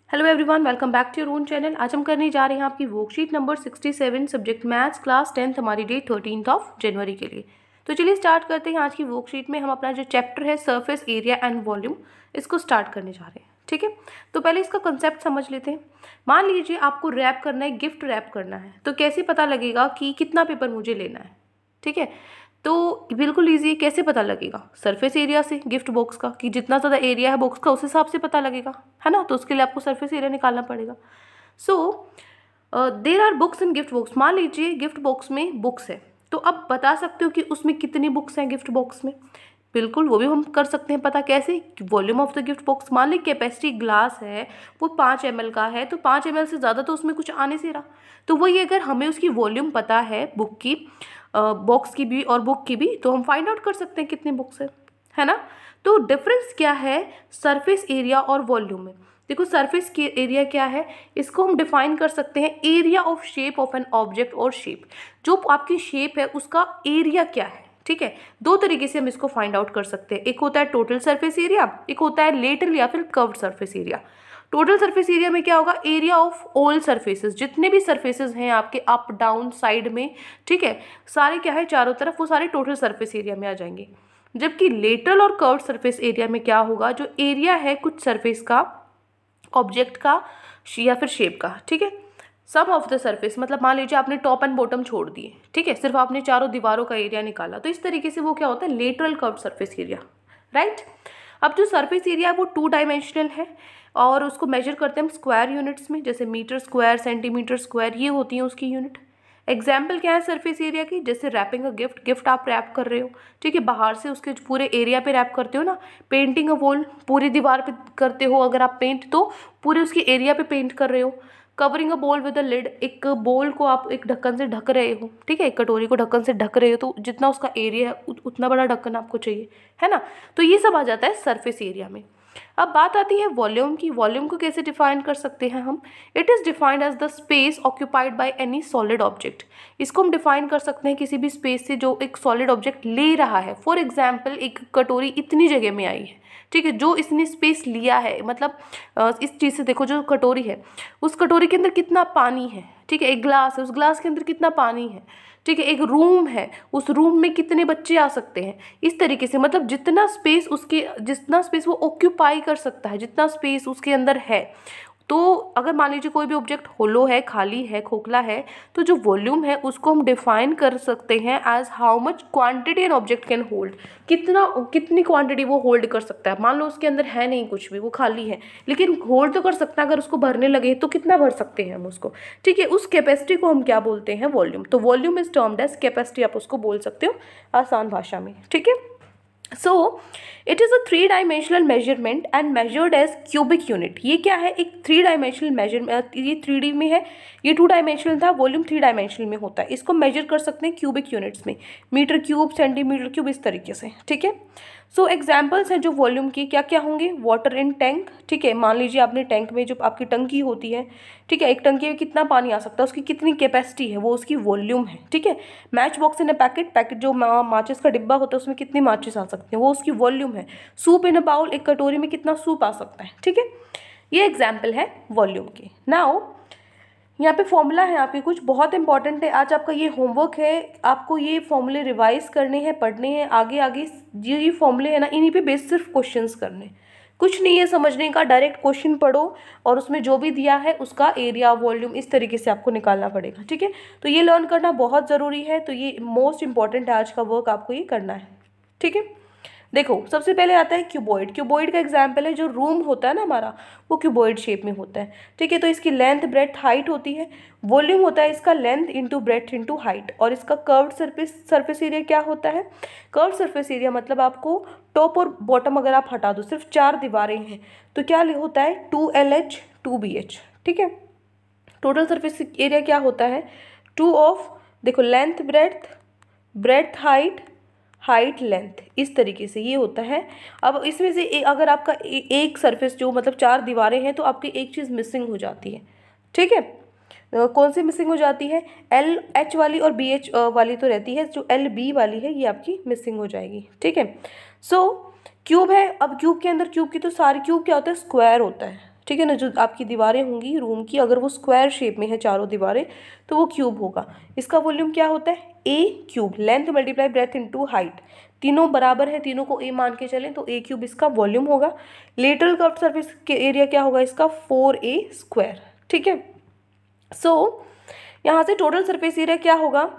Hello everyone, welcome back to your own channel. आज हम करने जा रहे हैं आपकी worksheet number 67 subject maths class 10th, हमारी डेट 13 जनवरी के लिए। तो चलिए स्टार्ट करते हैं। आज की वर्कशीट में हम अपना जो चैप्टर है सरफेस एरिया एंड वॉल्यूम, इसको स्टार्ट करने जा रहे हैं। ठीक है, तो पहले इसका कंसेप्ट समझ लेते हैं। मान लीजिए आपको रैप करना है, गिफ्ट रैप करना है, तो कैसे पता लगेगा कि कितना पेपर मुझे लेना है। ठीक है, तो बिल्कुल ईजी है। कैसे पता लगेगा? सरफेस एरिया से, गिफ्ट बॉक्स का, कि जितना ज़्यादा एरिया है बॉक्स का उस हिसाब से पता लगेगा, है ना। तो उसके लिए आपको सरफेस एरिया निकालना पड़ेगा। So there are books in gift box. मान लीजिए गिफ्ट बॉक्स में बुक्स है, तो अब बता सकते हो कि उसमें कितनी बुक्स हैं गिफ्ट बॉक्स में। बिल्कुल, वो भी हम कर सकते हैं पता। कैसे? Volume of the gift box. मान ली कैपेसिटी ग्लास है वो 5 ml का है, तो 5 ml से ज़्यादा तो उसमें कुछ आ नहीं से रहा। तो वही अगर हमें उसकी वॉल्यूम पता है बुक की, बॉक्स की भी और बुक की भी, तो हम फाइंड आउट कर सकते हैं कितनी बुक्स है ना। तो डिफरेंस क्या है सरफेस एरिया और वॉल्यूम में? देखो, सरफेस की एरिया क्या है, इसको हम डिफाइन कर सकते हैं area of shape of an object और शेप। जो आपकी शेप है उसका एरिया क्या है। ठीक है, दो तरीके से हम इसको फाइंड आउट कर सकते हैं। एक होता है टोटल सरफेस एरिया, एक होता है लेटरल या फिर curved surface area. Total surface area में क्या होगा? एरिया ऑफ ऑल सरफेसेस, जितने भी सरफेसेस हैं आपके अप डाउन साइड में, ठीक है, सारे क्या है चारों तरफ, वो सारे टोटल सरफेस एरिया में आ जाएंगे। जबकि लेटरल और कर्व्ड सरफेस एरिया में क्या होगा? जो एरिया है कुछ सरफेस का, ऑब्जेक्ट का या फिर शेप का, ठीक है, सम ऑफ द सरफेस। मतलब मान लीजिए आपने टॉप एंड बॉटम छोड़ दिए, ठीक है, सिर्फ आपने चारों दीवारों का एरिया निकाला, तो इस तरीके से वो क्या होता है? Lateral curved surface area, right. अब जो सरफेस एरिया है वो 2 डायमेंशनल है और उसको मेजर करते हैं हम स्क्वायर यूनिट्स में, जैसे मीटर स्क्वायर, सेंटीमीटर स्क्वायर, ये होती है उसकी यूनिट। एग्जाम्पल क्या है सरफेस एरिया की? जैसे रैपिंग अ गिफ्ट, गिफ्ट आप रैप कर रहे हो, ठीक है, बाहर से उसके पूरे एरिया पे रैप करते हो ना। पेंटिंग अ वॉल, पूरी दीवार पे करते हो अगर आप पेंट, तो पूरे उसके एरिया पे पेंट कर रहे हो। कवरिंग अ बोल विद अ लिड, एक बोल को आप एक ढक्कन से ढक रहे हो, ठीक है, एक कटोरी को ढक्कन से ढक रहे हो, तो जितना उसका एरिया है उतना बड़ा ढक्कन आपको चाहिए, है ना। तो ये सब आ जाता है सरफेस एरिया में। अब बात आती है वॉल्यूम की। वॉल्यूम को कैसे डिफाइन कर सकते हैं हम? It is defined as the space occupied by any solid object. इसको हम डिफाइन कर सकते हैं किसी भी स्पेस से जो एक सॉलिड ऑब्जेक्ट ले रहा है। फॉर एग्जाम्पल, एक कटोरी इतनी जगह में आई है, ठीक है, जो इसने स्पेस लिया है, मतलब इस चीज़ से देखो, जो कटोरी है उस कटोरी के अंदर कितना पानी है, ठीक है, एक ग्लास है उस ग्लास के अंदर कितना पानी है, ठीक है, एक रूम है उस रूम में कितने बच्चे आ सकते हैं। इस तरीके से मतलब जितना स्पेस वो ऑक्यूपाई कर सकता है, जितना स्पेस उसके अंदर है। तो अगर मान लीजिए कोई भी ऑब्जेक्ट होलो है, खाली है, खोखला है, तो जो वॉल्यूम है उसको हम डिफाइन कर सकते हैं as how much quantity an object can hold. कितनी क्वांटिटी वो होल्ड कर सकता है। मान लो उसके अंदर है नहीं कुछ भी, वो खाली है, लेकिन होल्ड तो कर सकता है। अगर उसको भरने लगे तो कितना भर सकते हैं हम उसको, ठीक है, उस कैपेसिटी को हम क्या बोलते हैं? वॉल्यूम। तो volume is termed as capacity, आप उसको बोल सकते हो आसान भाषा में, ठीक है। So it is a 3 dimensional measurement and measured as cubic unit. ये क्या है? एक 3 डायमेंशनल मेजरमेंट, ये 3D में है, ये 2 डायमेंशनल था, वॉल्यूम 3 डायमेंशनल में होता है। इसको मेजर कर सकते हैं क्यूबिक यूनिट्स में, मीटर क्यूब, सेंटीमीटर क्यूब, इस तरीके से, ठीक है। सो एग्जाम्पल्स हैं जो वॉल्यूम की क्या क्या होंगे? वाटर इन टैंक, ठीक है, मान लीजिए आपने टैंक में, जो आपकी टंकी होती है, ठीक है, एक टंकी में कितना पानी आ सकता है, उसकी कितनी कैपेसिटी है, वो उसकी वॉल्यूम है, ठीक है। Match box in a packet जो माचिस का डिब्बा होता है उसमें कितनी माचिस आ सकती हैं, वो उसकी वॉल्यूम है। सूप इन अ बाउल, एक कटोरी में कितना सूप आ सकता है, ठीक है। ये एग्जाम्पल है वॉल्यूम के। नाउ यहाँ पे फॉर्मूला है आपके कुछ बहुत इंपॉर्टेंट है। आज आपका ये होमवर्क है, आपको ये फॉर्मूले रिवाइज करने हैं, पढ़ने हैं। आगे आगे ये फॉर्मूले है ना, इन्हीं पे बेस सिर्फ क्वेश्चंस करने, कुछ नहीं है समझने का। डायरेक्ट क्वेश्चन पढ़ो और उसमें जो भी दिया है उसका एरिया, वॉल्यूम, इस तरीके से आपको निकालना पड़ेगा, ठीक है। तो ये लर्न करना बहुत ज़रूरी है। तो ये मोस्ट इंपॉर्टेंट है आज का वर्क, आपको ये करना है, ठीक है। देखो, सबसे पहले आता है क्यूबॉइड। क्यूबॉइड का एग्जाम्पल है, जो रूम होता है ना हमारा, वो क्यूबॉइड शेप में होता है, ठीक है। तो इसकी लेंथ, ब्रेड्थ, हाइट होती है। वॉल्यूम होता है इसका length into breadth into height. और इसका कर्व्ड सरफेस एरिया क्या होता है? कर्व्ड सरफेस एरिया मतलब आपको टॉप और बॉटम अगर आप हटा दो, सिर्फ 4 दीवारें हैं, तो क्या होता है? 2LH 2BH, ठीक है। टोटल सरफेस एरिया क्या होता है? 2 ऑफ, देखो, length breadth, breadth height, height length, इस तरीके से ये होता है। अब इसमें से अगर आपका एक सरफेस जो मतलब 4 दीवारें हैं, तो आपकी एक चीज़ मिसिंग हो जाती है, ठीक है। कौन सी मिसिंग हो जाती है? LH वाली और BH वाली तो रहती है, जो LB वाली है ये आपकी मिसिंग हो जाएगी, ठीक है। सो क्यूब है। अब क्यूब के अंदर, क्यूब की तो सारी, क्यूब क्या होता है? स्क्वायर होता है, ठीक है ना। जो आपकी दीवारें होंगी रूम की, अगर वो स्क्वायर शेप में है चारों दीवारें, तो वो क्यूब होगा। इसका वॉल्यूम क्या होता है, A cube. Length multiply breadth into height, तीनों बराबर है, तीनों को ए मान के चलें तो ए क्यूब इसका वॉल्यूम होगा। लेटरल कर्व्ड सरफेस के एरिया क्या होगा इसका, 4a स्क्वायर। ठीक है, सो यहाँ से टोटल सरफेस एरिया क्या होगा,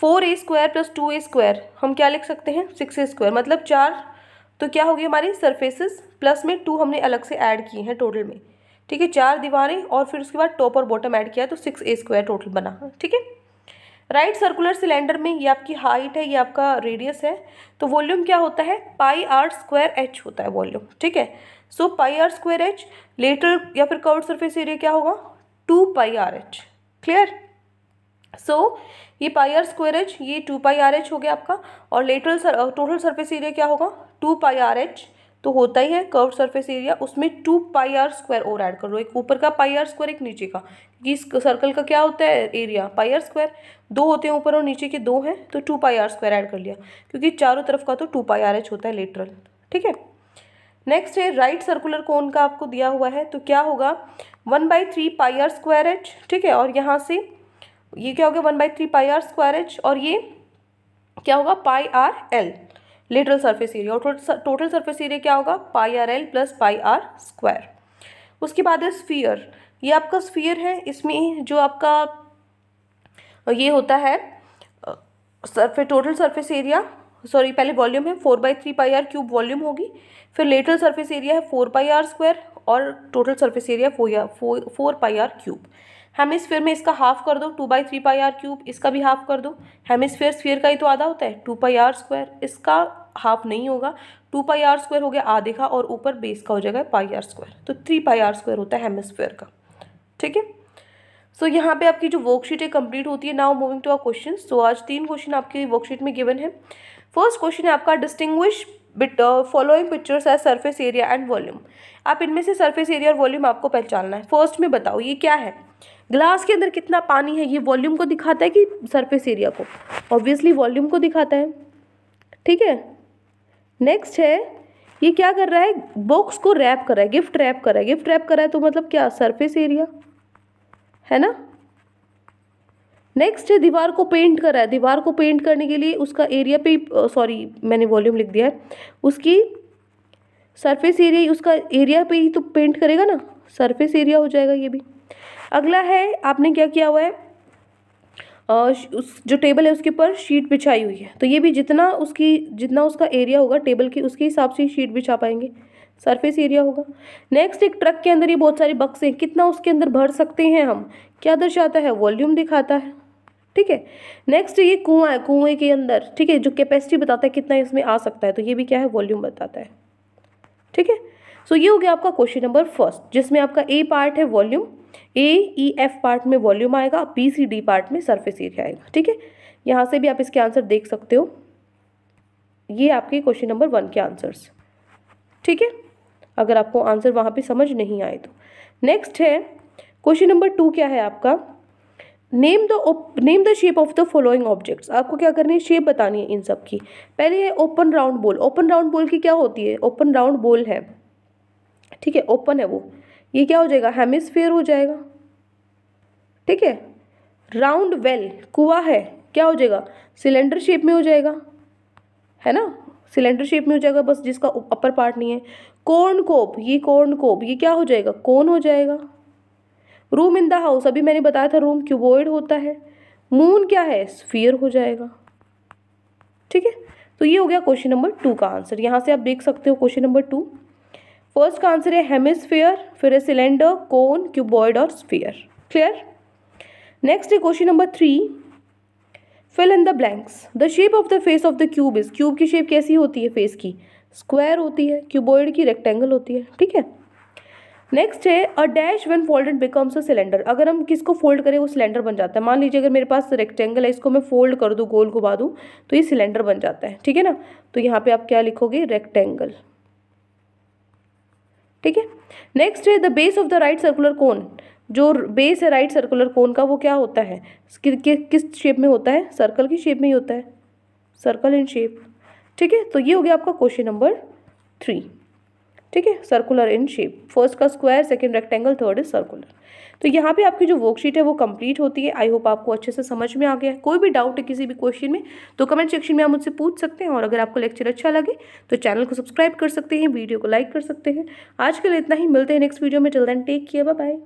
4a square plus 2a square, हम क्या लिख सकते हैं 6a स्क्वायर, मतलब 4, तो क्या होगी हमारी सरफेसेस प्लस में 2 हमने अलग से ऐड किए हैं टोटल में। ठीक है, 4 दीवारें और फिर उसके बाद टॉप और बॉटम ऐड किया तो 6a स्क्वायर टोटल बना। ठीक है, राइट सर्कुलर सिलेंडर में ये आपकी हाइट है, ये आपका रेडियस है, तो वॉल्यूम क्या होता है, पाई आर स्क्वायर एच होता है वॉल्यूम। ठीक है, सो पाई आर स्क्वायर एच। लेटरल या फिर कर्व्ड सरफेस एरिया क्या होगा, 2 पाई आर एच। क्लियर, सो ये पाई आर स्क्वायर एच, ये 2 पाई आर एच हो गया आपका, और लेटरल टोटल सरफेस एरिया क्या होगा, 2 पाई आर एच, तो होता ही है कर्व्ड सरफेस एरिया, उसमें 2 पाई आर स्क्वायर और ऐड कर लो, एक ऊपर का पाई आर स्क्वायर एक नीचे का, क्योंकि इस सर्कल का क्या होता है एरिया, पाई आर स्क्वायर, 2 होते हैं ऊपर और नीचे के 2 हैं, तो 2 पाई आर स्क्वायर ऐड कर लिया, क्योंकि चारों तरफ का तो 2 पाई आर एच होता है लेटरल। ठीक है, नेक्स्ट है राइट सर्कुलर कोन का आपको दिया हुआ है, तो क्या होगा 1/3 पाई आर स्क्वायर एच। ठीक है, और यहाँ से ये क्या हो गया 1/3 पाई आर स्क्वायर एच, और ये क्या होगा pi R L lateral surface area, और टोटल सरफेस एरिया क्या होगा pi R L plus pi are square. उसके बाद है स्फीयर, ये आपका स्फीयर है, इसमें जो आपका ये होता है टोटल सरफेस एरिया, सॉरी पहले वॉल्यूम है 4/3 पाई आर क्यूब वॉल्यूम होगी, फिर लेटरल सरफेस एरिया है 4 पाई आर स्क्वायर, और total surface area 4 pi r cube. Hemisphere में इसका हाफ कर दो, 2/3 पाई आर क्यूब, इसका भी हाफ कर दो। हेमिस्फीयर स्फीयर का ही तो आधा होता है 2 पाई आर स्क्वायर, इसका हाफ नहीं होगा, 2 पाई आर स्क्वायर हो गया आधे का, और ऊपर बेस का हो जाएगा पाई आर स्क्वायर, तो 3 पाई आर स्क्वायर होता है हेमिस्फीयर का। ठीक है, सो यहाँ पे आपकी जो वर्कशीट है कंप्लीट होती है। Now moving to our question. So आज 3 क्वेश्चन आपकी वर्कशीट में गिवन है। फर्स्ट क्वेश्चन है आपका distinguish following pictures as surface area and volume. आप इनमें से सरफेस एरिया और वॉल्यूम आपको पहचानना है। फर्स्ट में बताओ ये क्या है, ग्लास के अंदर कितना पानी है, ये वॉल्यूम को दिखाता है कि सरफेस एरिया को, ऑब्वियसली वॉल्यूम को दिखाता है। ठीक है, नेक्स्ट है ये क्या कर रहा है, बॉक्स को रैप कर रहा है, गिफ्ट रैप कर रहा है, गिफ्ट रैप कर रहा है तो मतलब क्या सरफेस एरिया है ना। नेक्स्ट है दीवार को पेंट कर रहा है, दीवार को पेंट करने के लिए उसका एरिया पे, सॉरी मैंने वॉल्यूम लिख दिया है, उसकी सरफेस एरिया उसका एरिया पे ही तो पेंट करेगा ना, सरफेस एरिया हो जाएगा ये भी। अगला है आपने क्या किया हुआ है, उस जो टेबल है उसके ऊपर शीट बिछाई हुई है, तो ये भी जितना उसका एरिया होगा टेबल की उसके हिसाब से शीट बिछा पाएंगे, सरफेस एरिया होगा। नेक्स्ट एक ट्रक के अंदर ये बहुत सारे बक्से हैं, कितना उसके अंदर भर सकते हैं हम, क्या दर्शाता है, वॉल्यूम दिखाता है। ठीक है, नेक्स्ट ये कुआं है, कुएं के अंदर, ठीक है, जो कैपेसिटी बताता है कितना इसमें आ सकता है, तो ये भी क्या है, वॉल्यूम बताता है। ठीक है, सो ये हो गया आपका क्वेश्चन नंबर फर्स्ट, जिसमें आपका ए पार्ट है वॉल्यूम, AEF पार्ट में वॉल्यूम आएगा, BCD पार्ट में सरफेस एरिया आएगा। ठीक है, यहाँ से भी आप इसके आंसर देख सकते हो, ये आपके क्वेश्चन नंबर 1 के आंसर्स। ठीक है, अगर आपको आंसर वहाँ पे समझ नहीं आए तो। नेक्स्ट है क्वेश्चन नंबर 2, क्या है आपका, name the shape of the following objects. आपको क्या करनी है, शेप बतानी है इन सब की। पहले है open round ball, open round ball की क्या होती है, ओपन राउंड बॉल है, ठीक है, ओपन है वो, ये क्या हो जाएगा, हेमिस्फीयर हो जाएगा। ठीक है, राउंड वेल, कुआं है, क्या हो जाएगा, सिलेंडर शेप में हो जाएगा, है ना, सिलेंडर शेप में हो जाएगा, बस जिसका अपर पार्ट नहीं है। कॉर्न कोब, ये कॉर्न कोब, ये क्या हो जाएगा, कोन हो जाएगा। रूम इन द हाउस, अभी मैंने बताया था रूम क्यूबॉइड होता है। मून क्या है, स्फीयर हो जाएगा। ठीक है, तो ये हो गया क्वेश्चन नंबर 2 का आंसर। यहाँ से आप देख सकते हो क्वेश्चन नंबर 2, फर्स्ट का आंसर है हेमिस्फीयर, फिर है सिलेंडर, कोन, क्यूबॉइड और स्फीयर। क्लियर, नेक्स्ट है question number 3, fill in the blanks. The shape of the face of the cube is, cube की शेप कैसी होती है फेस की, स्क्वायर होती है, क्यूबॉइड की रेक्टेंगल होती है। ठीक है, नेक्स्ट है a dash when folded becomes a cylinder. अगर हम किसको फोल्ड करें वो सिलेंडर बन जाता है। मान लीजिए अगर मेरे पास रेक्टेंगल है, इसको मैं फोल्ड कर दूं, गोल घुमा दूं, तो ये सिलेंडर बन जाता है। ठीक है ना, तो यहाँ पे आप क्या लिखोगे, रेक्टेंगल। ठीक है, नेक्स्ट है the base of the right circular cone. जो बेस है राइट सर्कुलर कोन का वो क्या होता है, किस शेप में होता है, सर्कल की शेप में ही होता है, सर्कल इन शेप। ठीक है, तो ये हो गया आपका क्वेश्चन नंबर 3। ठीक है, सर्कुलर इन शेप, फर्स्ट का square, second rectangle, third is circular. तो यहाँ पे आपकी जो वर्कशीट है वो कंप्लीट होती है। आई होप आपको अच्छे से समझ में आ गया है। कोई भी डाउट है किसी भी क्वेश्चन में तो कमेंट सेक्शन में आप मुझसे पूछ सकते हैं, और अगर आपको लेक्चर अच्छा लगे तो चैनल को सब्सक्राइब कर सकते हैं, वीडियो को लाइक कर सकते हैं। आज के लिए इतना ही, मिलते हैं नेक्स्ट वीडियो में। Till then take care, bye bye.